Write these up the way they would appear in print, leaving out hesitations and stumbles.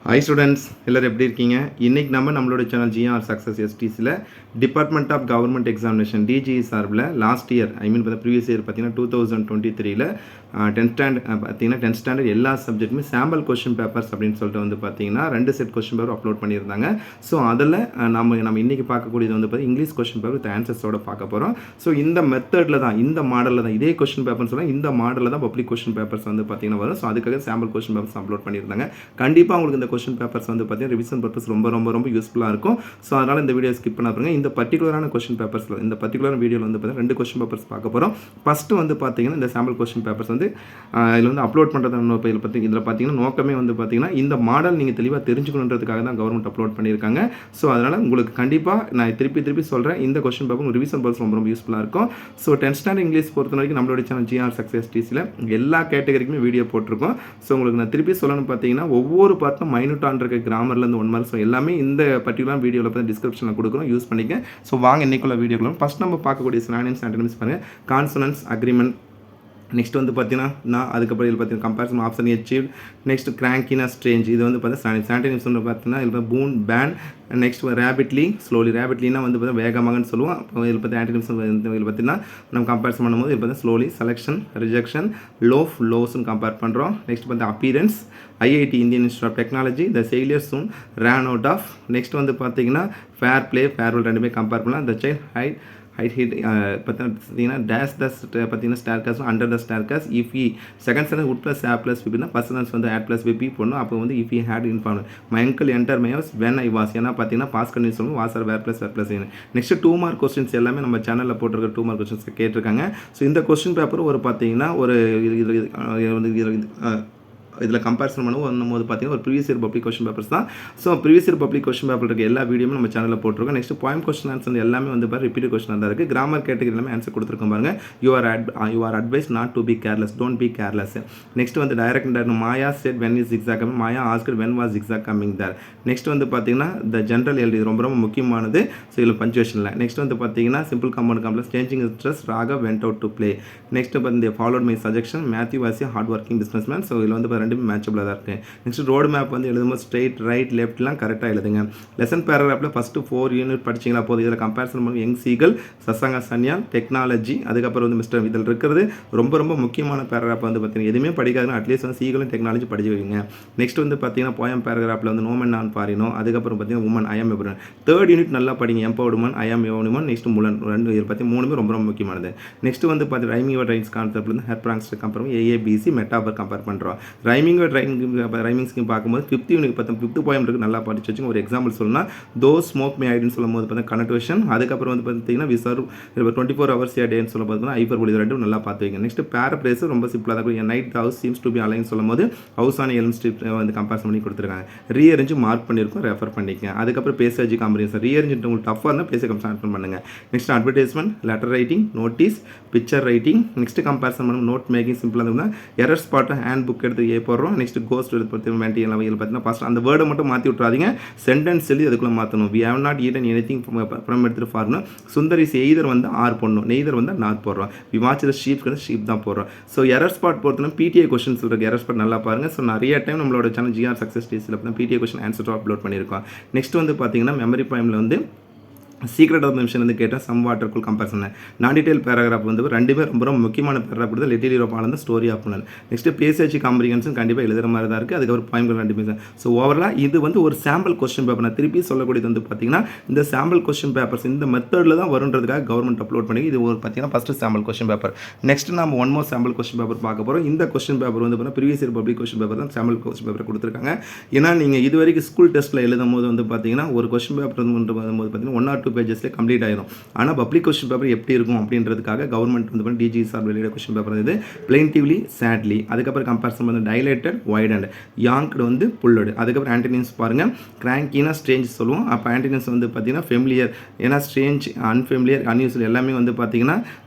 Hi students, எல்லோரும் எப்படி இருக்கீங்க? இன்றைக்கி நம்மளோட சேனல் ஜிஆர் சக்ஸஸ் எஸ்டிசியில் department of government examination DGE சார்பில் லாஸ்ட் இயர் ப்ரீவியஸ் இயர் பார்த்தீங்கன்னா 2023 10th ஸ்டாண்டர்ட் எல்லா சப்ஜெக்ட்டுமே சாம்பிள் கொஸ்டின் பேப்பர்ஸ் அப்படின்னு சொல்லிட்டு பார்த்தீங்கன்னா 2 செட் கொஸ்டின் பேப்பர் அப்லோட் பண்ணியிருந்தாங்க. ஸோ அதில் நம்ம இன்றைக்கி பார்க்கக்கூடியது பார்த்தீங்கன்னா இங்கிலீஷ் கொஸ்டின் பேப்பர் வித் ஆன்சர்ஸோட பார்க்க போகிறோம். ஸோ இந்த மெத்தடில் தான், இந்த மாடலில் தான், இதே கொஸ்டின் பேப்பர்ஸ் எல்லாம் இந்த மாடலில் தான் பப்ளிக் கொஸ்டின் பேப்பர்ஸ் பார்த்தீங்கன்னா வரும். ஸோ அதுக்காக சாம்பிள் கொஸ்டின் பேப்பர்ஸ் அப்லோட் பண்ணியிருந்தாங்க. கண்டிப்பாக உங்களுக்கு இந்த கொஸ்டின் பேப்பர்ஸ் பார்த்தீங்கன்னா ரிவிஷன் பர்பஸ் ரொம்ப யூஸ்ஃபுல்லாக இருக்கும். ஸோ அதனால் இந்த வீடியோ ஸ்கிப் பண்ண பாருங்க. இந்த பர்டிகுலரான கொஸ்டின் பேப்பர்ஸில், இந்த பர்டிகுலர் வீடியோவில் பார்த்தீங்கன்னா 2 கொஸ்டின் பேப்பர்ஸ் பார்க்க போகிறோம். ஃபஸ்ட்டு பார்த்தீங்கன்னா இந்த சாம்பிள் கொஸ்டின் பேப்பர்ஸ் இதில் அப்லோட் பண்ணுறது இதில் பார்த்தீங்கன்னா நோக்கமே பார்த்தீங்கன்னா இந்த மாடல் நீங்கள் தெளிவாக தெரிஞ்சுக்கணுன்றதுக்காக தான் கவர்மெண்ட் அப்லோட் பண்ணியிருக்காங்க. ஸோ அதனால் உங்களுக்கு கண்டிப்பாக நான் திருப்பி சொல்கிறேன், இந்த கொஸ்டின் பேப்பர் ரிவிஷன் பர்பஸ் ரொம்ப யூஸ்ஃபுல்லாக இருக்கும். ஸோ 10th ஸ்டாண்டர்ட் இங்கிலீஷ் பொறுத்த வரைக்கும் நம்மளோட சேனல் ஜிஆர் சக்ஸஸ் டிசியில் எல்லா கேட்டகரிக்குமே வீடியோ போட்டிருக்கோம். ஸோ உங்களுக்கு நான் திருப்பி சொல்லணும்னு பார்த்தீங்கன்னா ஒவ்வொரு பார்ட்டும் மைனூட்டாக இருக்க கிராமர்லேருந்து 1 மார்க். ஸோ எல்லாமே இந்த பர்டிகுலர் வீடியோவில் பார்த்து டிஸ்கிரிப்ஷனில் கொடுக்குறோம், யூஸ் பண்ணிக்க. ஸோ வாங்க இன்னைக்குள்ள வீடியோக்குள்ள ஃபஸ்ட் நம்ம பார்க்கக்கூடிய சினானிம்ஸ் ஆன்டனிம்ஸ் பாருங்கள். கான்சனன்ஸ், அக்ரிமெண்ட், நெக்ஸ்ட் பார்த்தீங்கன்னா நான் அதுக்கப்புறம் இதில் பார்த்தீங்கன்னா கம்பேரிசன், ஆப்ஷன் அச்சீவ், நெக்ஸ்ட் கிராங்கினா, ஸ்ட்ரேஞ்ச். இது பார்த்தீங்கன்னா சானிம்ஸ் பார்த்தீங்கன்னா இதில் boon, bane, next rapidly, slowly. ரேபிட்லினா பார்த்தீங்கன்னா வேகமாகன்னு சொல்லுவோம். இப்போ இதில் பார்த்து ஆன்டனிம்ஸ் இதில் பார்த்தீங்கன்னா நம்ம கம்பேரிசன் பண்ணும்போது இது பார்த்தீங்கன்னா ஸ்லோலி, செலெக்ஷன், ரிஜெக்ஷன், லோஸ்ன்னு கம்பேர் பண்ணுறோம். Next appearance, IIT Indian institute of technology, the failure soon ran out of. Next பார்த்தீங்கன்னா ஃபேர் ப்ளே, ஃபேர்வெல் ரெண்டுமே கம்பேர் பண்ணலாம். த சைல்ட் ஹைட் பார்த்தீங்கன்னா டேஷ் த பார்த்தீங்கன்னா staircase under the staircase. If I second sentence would plus have plus பிபினா first sentence had plus PP போடணும். அப்போ if I had inform my uncle enter my house when I was. ஏன்னா பார்த்தீங்கன்னா past continuous சொல்லணும், was or were plus. Next 2 mark questions எல்லாமே நம்ம சேனலில் போட்டிருக்க 2 மார்க் கொஸ்டின்ஸ் கேட்டிருக்காங்க. ஸோ இந்த கொஸ்டின் பேப்பர் பார்த்தீங்கன்னா இதில் கம்பேரிசன் பண்ணும்போது பார்த்தீங்கன்னா ஒரு previous year public question papers தான். So previous year public question paper இருக்க எல்லா வீடியோமே நம்ம சேனலில் போட்டிருக்கோம். நெக்ஸ்ட் பாயிண்ட் கொஸ்டின் ஆன்சர் எல்லாமே ரிப்பீட் கொஸ்டின் தான் இருக்குது. கிராமர் கேட்டகரி எல்லாமே ஆன்சர் கொடுத்துருக்கோம் பாருங்க. You are advise not to B careless, don't be careless. Next direct Maya said when is zigzag coming, Maya asked when was zigzag coming there. Next பார்த்தீங்கன்னா the general எல்டி ரொம்ப முக்கியமானது. So இதில் பஞ்சுவேஷனில். நெக்ஸ்ட் பார்த்தீங்கன்னா simple compound complex, changing interest, Raghav went out to play. Next followed my suggestion, Mathew was a hard working business man. So இதில் ரெண்டுமே மேட்சபிளாக தான் இருக்குது. நெக்ஸ்ட் ரோடு மேப் எழுதும்போது ஸ்ட்ரைட், ரைட், லெஃப்ட்லாம் கரெக்டாக எழுதுங்க. லெசன் பேராகிராஃபில் ஃபஸ்ட்டு 4 யூனிட் படிச்சிங்களா போதும். இதில் கம்பேரிசன் பண்ணுவோம் யங் சீகல், சசங்க சன்யால், டெக்னாலஜி, அதுக்கப்புறம் மிஸ்டர். இதில் இருக்கிறது ரொம்ப முக்கியமான பேராகிராஃப் பார்த்தீங்கன்னா எதுவுமே படிக்காதுன்னா அட்லீஸ்ட் சீகலும் டெக்னாலஜி படிச்சு வைங்க. நெக்ஸ்ட் பார்த்தீங்கன்னா போயம் பேராகிராஃபில் நோமன் நான் பாரினோ, அதுக்கப்புறம் பார்த்தீங்கன்னா உமன், ஐ ஆம் எ உமன். 3rd யூனிட் நல்லா படிங்க, எம்பவர்ட் உமன், ஐ ஆம் எ உமன். நெக்ஸ்ட் முலன், 2 இதில் பார்த்து 3மே ரொம்ப முக்கியமானது. நெக்ஸ்ட் பார்த்தீங்கன்னா ரைமிங் வேர்ட் ரைம்ஸ் கான்செப்ட்ல ஹெர் பிராங்ஸ் கம்பேர் ஏஏபிசி மெட்டாபர் கம்பேர் பண்ணுறோம். ரைமிங் வேர்ட் ரைமிங் ஸ்கீம் பார்க்கும்போது 5th யூனிட் 5th போயம் இருக்குது, நல்லா படிச்சு வச்சுங்க. ஒரு எக்ஸாம்பிள் சொல்லலாம், தோ ஸ்மோக் மே ஐடின்னு சொல்லும்போது பார்த்தீங்கன்னா கனெக்டேஷன், அதுக்கப்புறம் பார்த்தீங்கன்னா we serve 24 hours a day சொல்லும் போது ஐஃபர் பொலி ரெண்டும் நல்லா பார்த்து வைங்க. நெக்ஸ்ட் பேரப்ரேஸ் ரொம்ப சிம்பிளாக தான் இருக்கும். Night house seems to be align சொல்லும் போது house on Elm street comparison பண்ணி கொடுத்துருக்காங்க. ரீஅரேஞ்சு மார்க் பண்ணியிருக்கோம், ரெஃபர் பண்ணிக்கங்க. அதுக்கப்புறம் பேசேஜ் காம்பினேஷன், ரீஅரேஞ்சு உங்களுக்கு டஃப்பாக இருந்தால் பேச கம்பேரிசன் பண்ணுங்க. Next advertisement, letter writing, notice, picture writing. Next comparison பண்ணும் நோட் மேக்கிங் சிம்பிளாக இருந்தால் எரர் ஸ்பாட் ஹேண்ட் புக் எடுத்து போடுறோம். நெக்ஸ்ட் கோஸ்ட் பார்த்தீங்கன்னா ஃபஸ்ட் அந்த வேர்டை மட்டும் மாற்றி விட்றாதீங்க, சென்டென்ஸ் எழுதி அதுக்குள்ளே மாற்றணும். We have not eaten anything from எடுத்துகிட்டு ஃபார்னு. சுந்தரிஸ் எய்தர் ஆர் போடணும், நெய்தர் நாட் போடுறோம். வி வாட்ச் த ஷீப் தான் போடுறோம். ஸோ எரர் ஸ்பாட் பொறுத்தனா பிடிஏ கொஸ்டின்ஸ் இருக்குது, எரர் ஸ்பாட் நல்லா பாருங்கள். ஸோ நிறைய டைம் நம்மளோட சேனல் ஜிஆர் சக்ஸஸ் டிசியில் பிடிஏ கொஸ்டின் ஆன்சர் அப்லோட் பண்ணியிருக்கோம். நெக்ஸ்ட் பார்த்தீங்கன்னா மெமரி பாயிண்டில் சீக்ரெட் ஆஃப் த மிஷன் கேட்டால் சம் வாட்டர் கூல் கம்பேரிசன். நான் டீடைல் பேராகிராஃப் ரெண்டுமே ரொம்ப முக்கியமான பேராகிராஃப் கொடுத்து லிட்டில் ஹீரோ பாடம் ஸ்டோரி ஆஃப் பண்ணல். நெக்ஸ்ட் பேசேஜ் காம்ப்ரிஹென்ஷன் கண்டிப்பாக எழுதுகிற மாதிரி தான் இருக்குது. அதுக்கப்புறம் பாயிண்ட் ரெண்டுமே. ஸோ ஓவராலாக இது ஒரு சாம்பிள் கொஸ்டின் பேப்பர். நான் திருப்பி சொல்லக்கூடியது பார்த்தீங்கன்னா இந்த சாம்பிள் கொஸ்டின் பேப்பர்ஸ் இந்த மெத்தடில் தான் வருன்றதுக்காக கவர்மெண்ட் அப்லோட் பண்ணி இது பார்த்தீங்கன்னா first sample question paper. Next நம்ம 1 more சாம்பிள் கொஸ்டின் பேப்பர் பார்க்க போகிறோம். இந்த கொஸ்டின் பேப்பர் பார்த்தீங்கன்னா previous year public question paper தான் சாம்பிள் கொஸ்டின் பேப்பர் கொடுத்துருக்காங்க. ஏன்னா நீங்கள் இது வரைக்கும் ஸ்கூல் டெஸ்ட்டில் எழுதும் போது பார்த்தீங்கன்னா ஒரு கொஸ்டின் பேப்பர் பார்த்தீங்கன்னா 1 or 2 pagesலேயே கம்ப்ளீட் ஆயிடும். ஆனால் பப்ளிக் கொஸ்டின் பேப்பர் எப்படி இருக்கும் அப்படின்றதுக்காக கவர்மெண்ட் டிஜி சார் வெளியிட கொஸ்டின் பேப்பர் இது பிளைன்டிவ்லி, சேட்லி, அதுக்கப்புறம் கம்பேரிசன் டைலேட்டட், வைடண்ட், யாங்க்டு புல்லடு. அதுக்கப்புறம் ஆன்டனிம்ஸ் பாருங்கள். கிராங்கினா, ஸ்ட்ரேஞ்ச் சொல்லுவோம். அப்போ ஆன்டனிம்ஸ் பார்த்தீங்கன்னா ஃபெமிலியர், ஏன்னா ஸ்ட்ரேஞ்ச், அன்ஃபெமிலியர், அன்யூஸ்வல் எல்லாமே பார்த்தீங்கன்னா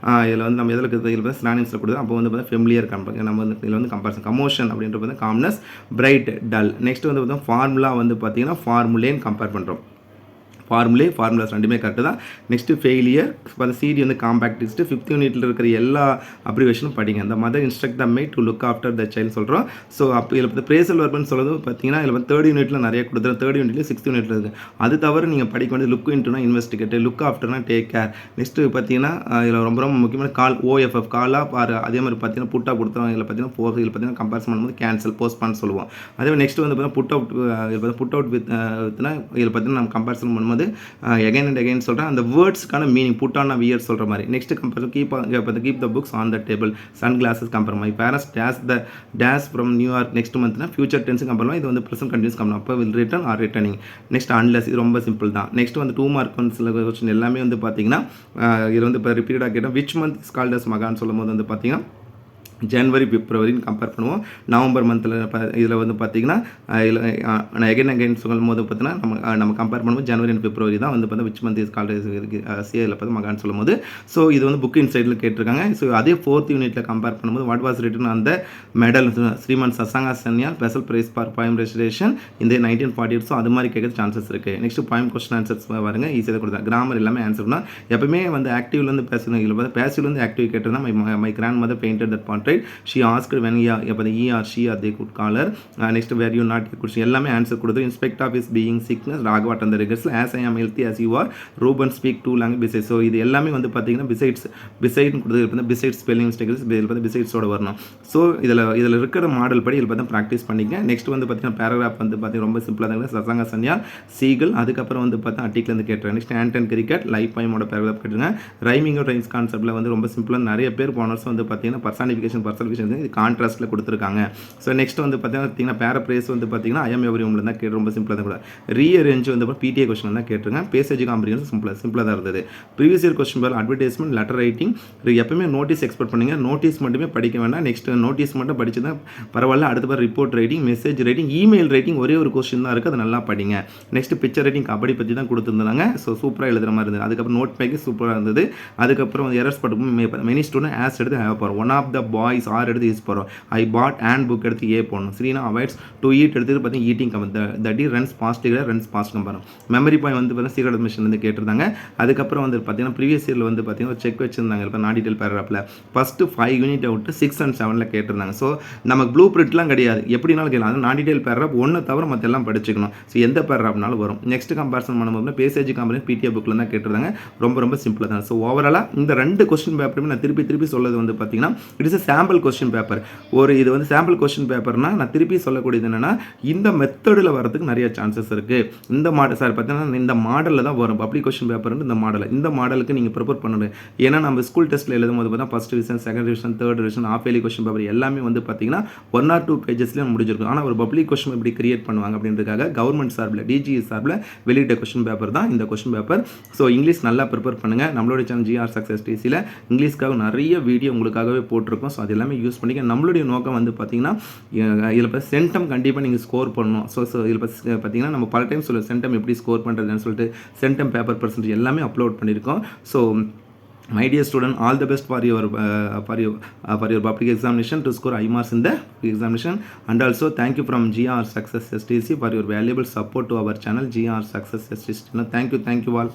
இதில் நம்ம எதில் இதில் சினானிம்ஸில் கொடுத்து அப்போ பார்த்தீங்கன்னா ஃபெமிலியர் நம்ம இதில் கம்பேரிசன். கமோஷன் அப்படின்றது காம்னஸ், பிரைட், டல். நெக்ஸ்ட் பார்த்தீங்கன்னா ஃபார்முலா பார்த்தீங்கன்னா ஃபார்முலேன்னு கம்பேர் பண்ணுறோம். ஃபார்முலாஸ் ரெண்டுமே கரெக்டு தான். நெக்ஸ்ட்டு ஃபெயிலியர், அந்த சிடி வந்து காம்பேக்ட் டெஸ்ட்டு, 5th யூனிட்டில் இருக்கிற எல்லா அப்ரிவேஷனும் படிங்க. அந்த mother instruct the made to look after the child சொல்கிறோம். ஸோ அப்போ இதில் வந்து பிரேசல் வர்புன்னு சொல்கிறது பார்த்தீங்கன்னா இதில் வந்து 3rd யூனிட்டில் நிறைய கொடுத்துரும், 3rd யூனிட்லேயும் 6th யூனிட்டில் இருக்குது. அது தவிர நீங்கள் படிக்க வேண்டியது லுக் இன்ட்டுனா இன்வெஸ்டிகேட், லுக் ஆஃப்டர்னா டேக் கேர். நெக்ஸ்ட்டு பார்த்தீங்கன்னா இதில் ரொம்ப ரொம்ப முக்கியமான கால், OFF காலாக பாரு. அதே மாதிரி பார்த்தீங்கன்னா புட்டாக கொடுத்தோம், இதில் பார்த்தீங்கன்னா ஃபோர், இதில் பார்த்தீங்கன்னா கம்பேரிசன் பண்ணும்போது கேன்சல், போஸ்ட்பான் சொல்லுவோம். அதே மாதிரி நெக்ஸ்ட் வந்து பார்த்தீங்கன்னா புட் அவுட் வித்னா இதில் பார்த்தீங்கன்னா நம்ம கம்பேரிசன் பண்ணும்போது எகைன் அண்ட் எகைன் சொல்கிறேன், அந்த வேர்ட்ஸ்க்கான மீனிங் புட் ஆன் வியர் சொல்கிற மாதிரி. Next comparison keep the books on the table, sun glasses compare my parents days from New York next மந்த்னா ஃபியூச்சர் டென்ஸ் கம்பேர் பண்ணலாம். இது வந்து ப்ரெசென்ட் கண்டினியூஸ் கம்பேர், அப்போ will return or returning. Next unless, இது ரொம்ப simple தான். நெக்ஸ்ட் வந்து 2 mark சில கொஸ்டின் எல்லாமே வந்து பார்த்தீங்கன்னா இது வந்து இப்போ ரிப்பீட்டடாக கேட்டால் which month is called as மகான்னு சொல்லும் போது வந்து பார்த்தீங்கன்னா ஜனவரி பிப்ரவரின்னு கம்பேர் பண்ணுவோம். நவம்பர் மந்தில் இதில் வந்து பார்த்திங்கன்னா எகைன் சொல்லும் போது பார்த்தீங்கன்னா நம்ம கம்பேர் பண்ணும்போது ஜனவரி அண்ட் பிப்ரவரி தான் வந்து பார்த்தா விச் மந்த் இஸ் கால்ட் சிஏயில் பார்த்து மகான்னு சொல்லும் போது. ஸோ இது வந்து புக் இன்சைடில் கேட்டிருக்காங்க. ஸோ அதே 4th யூனிட்டில் கம்பேர் பண்ணும்போது வாட் வாஸ் ரிட்டன் அந்த medal Shriman Sasanka Sanya special prize for poem recitation இந்த 1948. ஸோ அது மாதிரி கேட்க சான்சஸ் இருக்குது. நெக்ஸ்ட் poem கொஸ்டின் ஆன்சர்ஸ் பாருங்க, ஈஸியாக கொடுத்தா கிராமர் எல்லாமே ஆன்சர்னா எப்பவுமே வந்து ஆக்டிவ்லேருந்து பேசணும். இதில் பார்த்து பேசிவ்லேருந்து ஆக்டிவ் கேட்டதுனா my grandmother painted that pond. She asked when he or she or they could call her. Next, where you not could she எல்லாமே ஆன்சர் கொடுத்து in spite of his being sickness ராகவாட் அந்த ரிகர்ஸ் as I am healthy as you are Ruben speak 2 language beside. So இது எல்லாமே வந்து பார்த்தீங்கன்னா beside கொடுத்து பிசைட் ஸ்பெல்லிங் மிஸ்டேக்ஸ் இதில் பார்த்து பிசைட்ஸோட வரணும். ஸோ இதில் இருக்கிற மாடல் படி இதில் பார்த்தா ப்ராக்டிஸ் பண்ணிங்க. நெக்ஸ்ட் வந்து பார்த்தீங்கன்னா பேராகிராஃப் வந்து பார்த்தீங்கன்னா ரொம்ப சிம்பிளாக தான் சசாங்கா சன்யா சீகல். அதுக்கப்புறம் வந்து பார்த்தா ஆர்டிகிள் கேட்டுருங்க. நெக்ஸ்ட் ஆண்டன் கிரிக்கெட் லைஃப் பாயிமோட பேராகிராஃப் கேட்டுருங்க. ரைமிங் ரைம்ஸ் கான்செப்ட்டில் வந்து ரொம்ப சிம்பிளாக நிறைய பேர் போனர்ஸ் வந்து பார்த்தீங்கன்னா பர்சானிஃபிகேஷன் இது கான்ட்ராஸ்ட்டில் கொடுத்துருக்காங்க. ஸோ நெக்ஸ்ட் வந்து பார்த்தீங்கன்னா பேரப்ரேஸ் வந்து பார்த்தீங்கன்னா ஐஎம் எவரி ரூமில் தான் கேட்டு ரொம்ப சிம்பிளாக தான் கூட. ரீஅரேஞ்ச் வந்து பிடிஏ கொஸ்டின் தான் கேட்டிருங்க. பேசேஜ் காம்ப்ரிஹென்ஷன் சிம்பிளாக தான் இருந்தது. ப்ரீவியஸ் இயர் கொஸ்டின் பேர் அட்வர்டைஸ்மெண்ட், லெட்டர் ரைட்டிங், எப்பவுமே நோட்டீஸ் எக்ஸ்பெக்ட் பண்ணுங்க. நோட்டீஸ் மட்டுமே படிக்க வேண்டாம். நெக்ஸ்ட் நோட்டீஸ் மட்டும் படிச்சு தான் பரவாயில்ல. அடுத்த பேர் report writing, message writing, email writing ஒரே ஒரு கொஸ்டின் தான் இருக்குது, அதை நல்லா படிங்க. நெக்ஸ்ட் பிக்சர் ரைட்டிங் கபடி பற்றி தான் கொடுத்துருந்தாங்க. ஸோ சூப்பராக எழுதுற மாதிரி இருந்தது. அதுக்கப்புறம் நோட் மேக்கிங் சூப்பராக இருந்தது. அதுக்கப்புறம் எரர்ஸ் பட்டு மெனி ஸ்டூடெண்ட் ஆஸ் எடுத்து ஹேவ் போகிறோம். One of the boys are எடுத்து யூஸ் போகிறோம். ஐ பாட் அண்ட் புக் எடுத்து ஏ போடணும். ஸ்ரீனா அவாய்ட்ஸ் டு ஈட் எடுத்துட்டு பார்த்தீங்கன்னா eating come that runs fast runs fast கம்பேரும். மெமரி பாயிண்ட் வந்து பார்த்தீங்கன்னா சீக்ரெட் அட்மிஷன் வந்து கேட்டிருந்தாங்க. அதுக்கப்புறம் வந்து பார்த்தீங்கன்னா ப்ரீவியஸ் இயரில் வந்து பார்த்தீங்கன்னா ஒரு செக் வச்சிருந்தாங்க. இப்போ நான் டீட்டெயில் பேராகிராஃபில் ஃபஸ்ட்டு 5 யூனிட் விட்டு 6 and 7 கேட்டிருந்தாங்க. ஸோ நமக்கு ப்ளூ பிரிண்ட்லாம் கிடையாது, எப்படினாலும் கேட்கலாம். அது நான் டீட்டெயில் பேராகிராஃப் ஒன்று தவிர மற்ற எல்லாம் படிச்சுக்கணும். ஸோ எந்த பேராகிராஃப்னாலும் வரும். நெக்ஸ்ட் கம்பேரிசன் பண்ணும்போது பேசேஜ் கம்பெனி பிடிஏ புக்கில் தான் கேட்டிருந்தாங்க. ரொம்ப சிம்பிளாக தான். ஸோ ஓவராலாக இந்த 2 கொஸ்டின் பேப்பருமே நான் திருப்பி சொல்வது வந்து பார்த்தீங்கன்னா it is sample question paper. இது வந்து சாம்பிள் கொஸ்டின் பேப்பர்னா நான் திருப்பி சொல்லக்கூடியது என்னன்னா இந்த மெத்தடில் வரதுக்கு நிறைய சான்சஸ் இருக்குது. இந்த மாடல் சார் பார்த்தீங்கன்னா இந்த மாடலில் தான் வரும் பப்ளிக் கொஸ்டின் பேப்பர். இந்த மாடலுக்கு நீங்கள் ப்ரிப்பேர் பண்ணணும். ஏன்னா நம்ம ஸ்கூல் டெஸ்ட்டில் எழுதும் போது பார்த்தா first division, second division, third division, of yearly question paper எல்லாமே வந்து பார்த்தீங்கன்னா 1 or 2 பேஜஸ்லேயே முடிஞ்சிருக்கும். ஆனால் ஒரு பப்ளிக் கொஸ்டின் எப்படி கிரியேட் பண்ணுவாங்க அப்படின்றதுக்காக கவர்மெண்ட் சார்பில் டிஜிஇ சார்பில் வெளியிட்ட கொஸ்டின் பேப்பர் தான் இந்த கொஸ்டின் பேப்பர். ஸோ இங்கிலீஷ் நல்லா ப்ரிப்பேர் பண்ணுங்கள். நம்மளுடைய சேனல் ஜிஆர் சக்ஸஸ் டிசியில் இங்கிலீஷ்க்காக நிறைய வீடியோ உங்களுக்காகவே போட்டிருக்கோம். ஸோ அது எல்லாமே யூஸ் பண்ணிக்க. நம்மளுடைய நோக்கம் வந்து பார்த்தீங்கன்னா இதில் இப்போ சென்டம் கண்டிப்பாக நீங்கள் ஸ்கோர் பண்ணணும். ஸோ இதில் பார்த்தீங்கன்னா நம்ம பல டைம் சொல்லுவோம் சென்டம் எப்படி ஸ்கோர் பண்ணுறதுன்னு சொல்லிட்டு சென்டம் பேப்பர் பர்சன்டேஜ் எல்லாமே அப்லோட் பண்ணியிருக்கோம். So my dear student, all the best for your public examination to score high marks in the examination. And also thank you from GR Success STC for your valuable support to our channel GR Success STC. Thank you all.